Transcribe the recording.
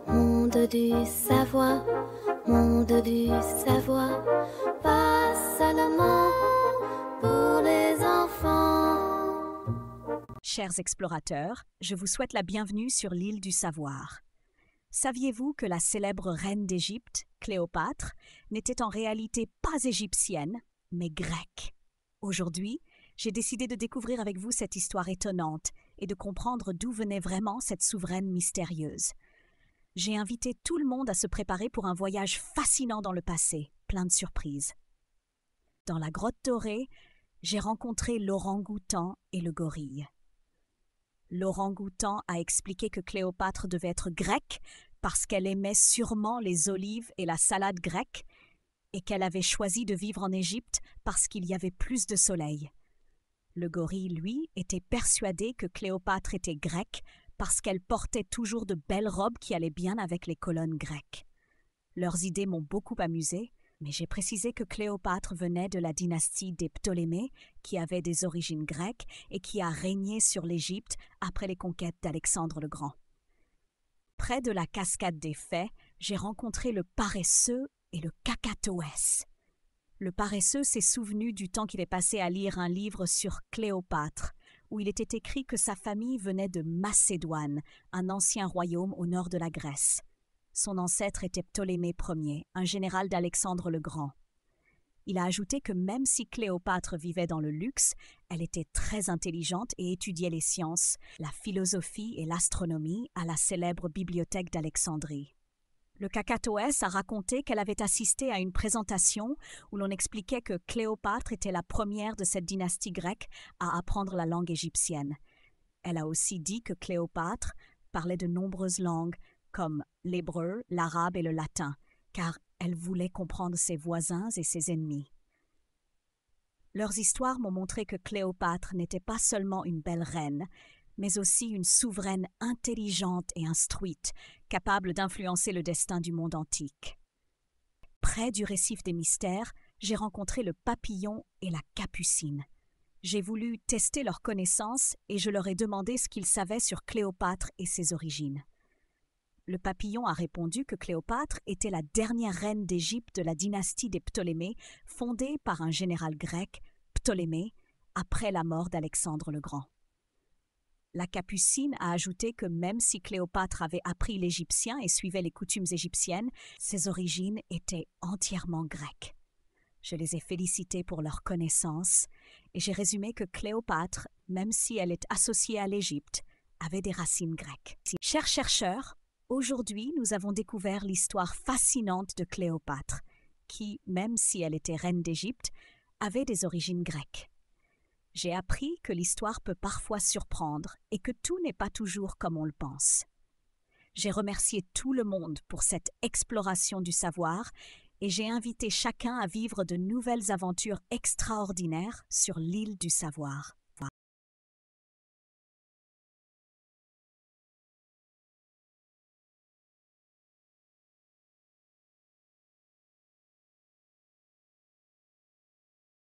Monde du savoir, monde du savoir, pas seulement pour les enfants. Chers explorateurs, je vous souhaite la bienvenue sur l'île du savoir. Saviez-vous que la célèbre reine d'Égypte, Cléopâtre, n'était en réalité pas égyptienne, mais grecque? Aujourd'hui, j'ai décidé de découvrir avec vous cette histoire étonnante et de comprendre d'où venait vraiment cette souveraine mystérieuse. J'ai invité tout le monde à se préparer pour un voyage fascinant dans le passé, plein de surprises. Dans la grotte dorée, j'ai rencontré l'orang-outan et le gorille. L'orang-outan a expliqué que Cléopâtre devait être grecque parce qu'elle aimait sûrement les olives et la salade grecque et qu'elle avait choisi de vivre en Égypte parce qu'il y avait plus de soleil. Le gorille, lui, était persuadé que Cléopâtre était grecque parce qu'elle portait toujours de belles robes qui allaient bien avec les colonnes grecques. Leurs idées m'ont beaucoup amusée, mais j'ai précisé que Cléopâtre venait de la dynastie des Ptolémées, qui avait des origines grecques et qui a régné sur l'Égypte après les conquêtes d'Alexandre le Grand. Près de la cascade des Fées, j'ai rencontré le paresseux et le Kakatoès. Le paresseux s'est souvenu du temps qu'il est passé à lire un livre sur Cléopâtre, où il était écrit que sa famille venait de Macédoine, un ancien royaume au nord de la Grèce. Son ancêtre était Ptolémée Ier, un général d'Alexandre le Grand. Il a ajouté que même si Cléopâtre vivait dans le luxe, elle était très intelligente et étudiait les sciences, la philosophie et l'astronomie à la célèbre bibliothèque d'Alexandrie. Le Kakatoès a raconté qu'elle avait assisté à une présentation où l'on expliquait que Cléopâtre était la première de cette dynastie grecque à apprendre la langue égyptienne. Elle a aussi dit que Cléopâtre parlait de nombreuses langues comme l'hébreu, l'arabe et le latin, car elle voulait comprendre ses voisins et ses ennemis. Leurs histoires m'ont montré que Cléopâtre n'était pas seulement une belle reine, mais aussi une souveraine intelligente et instruite, capable d'influencer le destin du monde antique. Près du récif des mystères, j'ai rencontré le papillon et la capucine. J'ai voulu tester leurs connaissances et je leur ai demandé ce qu'ils savaient sur Cléopâtre et ses origines. Le papillon a répondu que Cléopâtre était la dernière reine d'Égypte de la dynastie des Ptolémées, fondée par un général grec, Ptolémée, après la mort d'Alexandre le Grand. La capucine a ajouté que même si Cléopâtre avait appris l'égyptien et suivait les coutumes égyptiennes, ses origines étaient entièrement grecques. Je les ai félicités pour leur connaissance et j'ai résumé que Cléopâtre, même si elle est associée à l'Égypte, avait des racines grecques. Chers chercheurs, aujourd'hui nous avons découvert l'histoire fascinante de Cléopâtre, qui, même si elle était reine d'Égypte, avait des origines grecques. J'ai appris que l'histoire peut parfois surprendre et que tout n'est pas toujours comme on le pense. J'ai remercié tout le monde pour cette exploration du savoir et j'ai invité chacun à vivre de nouvelles aventures extraordinaires sur l'île du savoir.